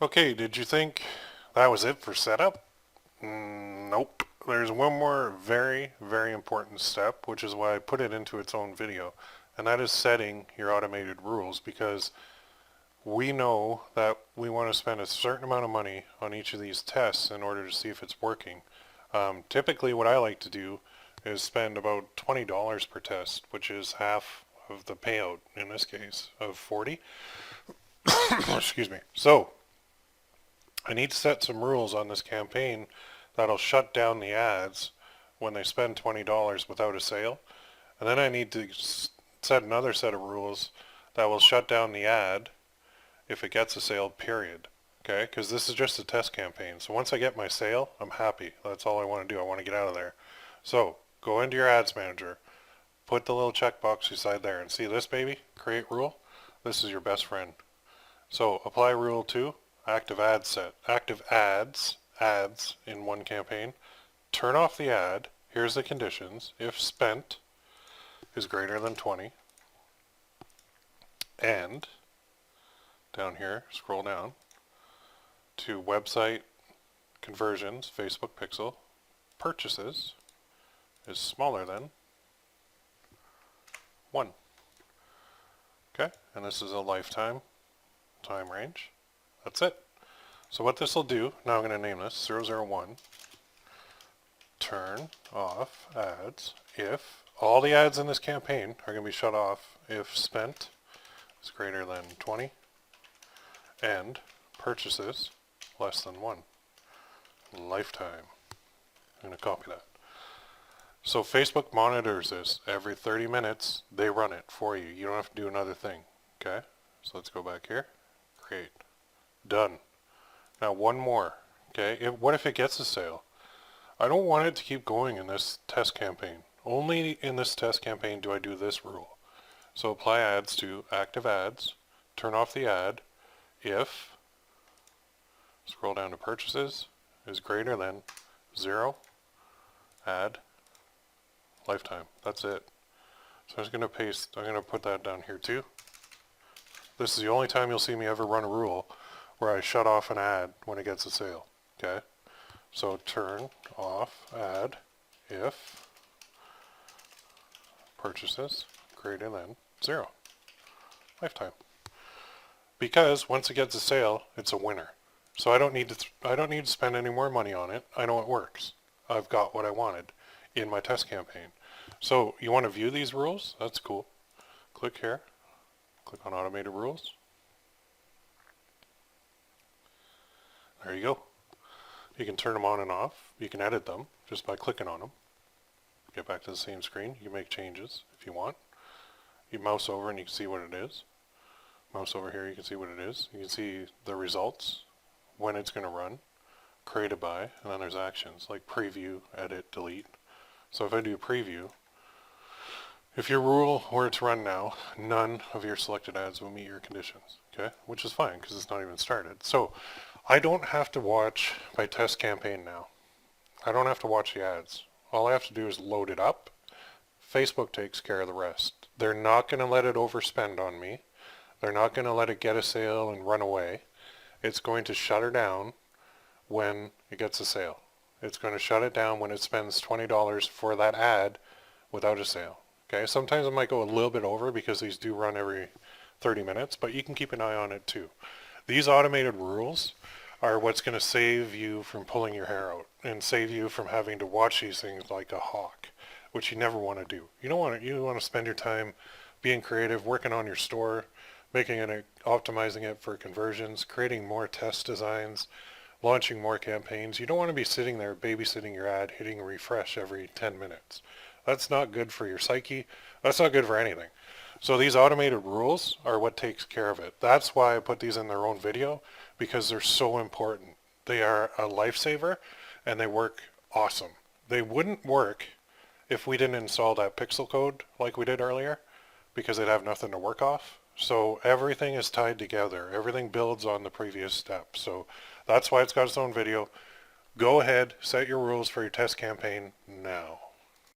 Okay, did you think that was it for setup? Nope. There's one more very, very important step, which is why I put it into its own video, and that is setting your automated rules, because we know that we want to spend a certain amount of money on each of these tests in order to see if it's working. Typically what I like to do is spend about $20 per test, which is half of the payout in this case of 40. Excuse me. So I need to set some rules on this campaign that'll shut down the ads when they spend $20 without a sale. And then I need to set another set of rules that will shut down the ad if it gets a sale, period. Okay, because this is just a test campaign. So once I get my sale, I'm happy. That's all I want to do. I want to get out of there. So go into your ads manager, put the little checkbox beside there, and see this baby, create rule. This is your best friend. So apply rule 2, active ad set, active ads in one campaign. Turn off the ad. Here's the conditions. If spent is greater than 20, and down here, scroll down to website conversions, Facebook pixel, purchases is smaller than 1. Okay, and this is a lifetime time range. That's it. So what this will do, now I'm going to name this 001, turn off ads if all the ads in this campaign are going to be shut off if spent is greater than 20 and purchases less than 1. Lifetime. I'm going to copy that. So Facebook monitors this every 30 minutes. They run it for you. You don't have to do another thing. Okay? So let's go back here. Create. Done. Now one more. Okay? What if it gets a sale? I don't want it to keep going in this test campaign. Only in this test campaign do I do this rule. So apply ads to active ads. Turn off the ad if, scroll down to purchases, is greater than 0, ad, lifetime. That's it. So I'm just going to paste, I'm going to put that down here too. This is the only time you'll see me ever run a rule where I shut off an ad when it gets a sale. Okay? So turn off ad if purchases greater than 0, lifetime. Because once it gets a sale, it's a winner. So I don't need to spend any more money on it. I know it works. I've got what I wanted in my test campaign. So you want to view these rules? That's cool. Click here. Click on automated rules. There you go. You can turn them on and off. You can edit them just by clicking on them. Get back to the same screen. You can make changes if you want. You mouse over and you can see what it is. Mouse over here, you can see what it is. You can see the results, when it's going to run, created by, and then there's actions like preview, edit, delete. So if I do preview, if your rule were to run now, none of your selected ads will meet your conditions, okay? Which is fine because it's not even started. So I don't have to watch my test campaign now. I don't have to watch the ads. All I have to do is load it up. Facebook takes care of the rest. They're not going to let it overspend on me. They're not going to let it get a sale and run away. It's going to shut her down when it gets a sale. It's going to shut it down when it spends $20 for that ad without a sale. Okay, sometimes it might go a little bit over because these do run every 30 minutes, but you can keep an eye on it too. These automated rules are what's going to save you from pulling your hair out and save you from having to watch these things like a hawk, which you never want to do. You want to spend your time being creative, working on your store, making it, optimizing it for conversions, creating more test designs, launching more campaigns. You don't want to be sitting there babysitting your ad, hitting refresh every 10 minutes. That's not good for your psyche. That's not good for anything. So these automated rules are what takes care of it. That's why I put these in their own video, because they're so important. They are a lifesaver and they work awesome. They wouldn't work if we didn't install that pixel code like we did earlier, because they'd have nothing to work off. So everything is tied together. Everything builds on the previous step. So that's why it's got its own video. Go ahead, set your rules for your test campaign now.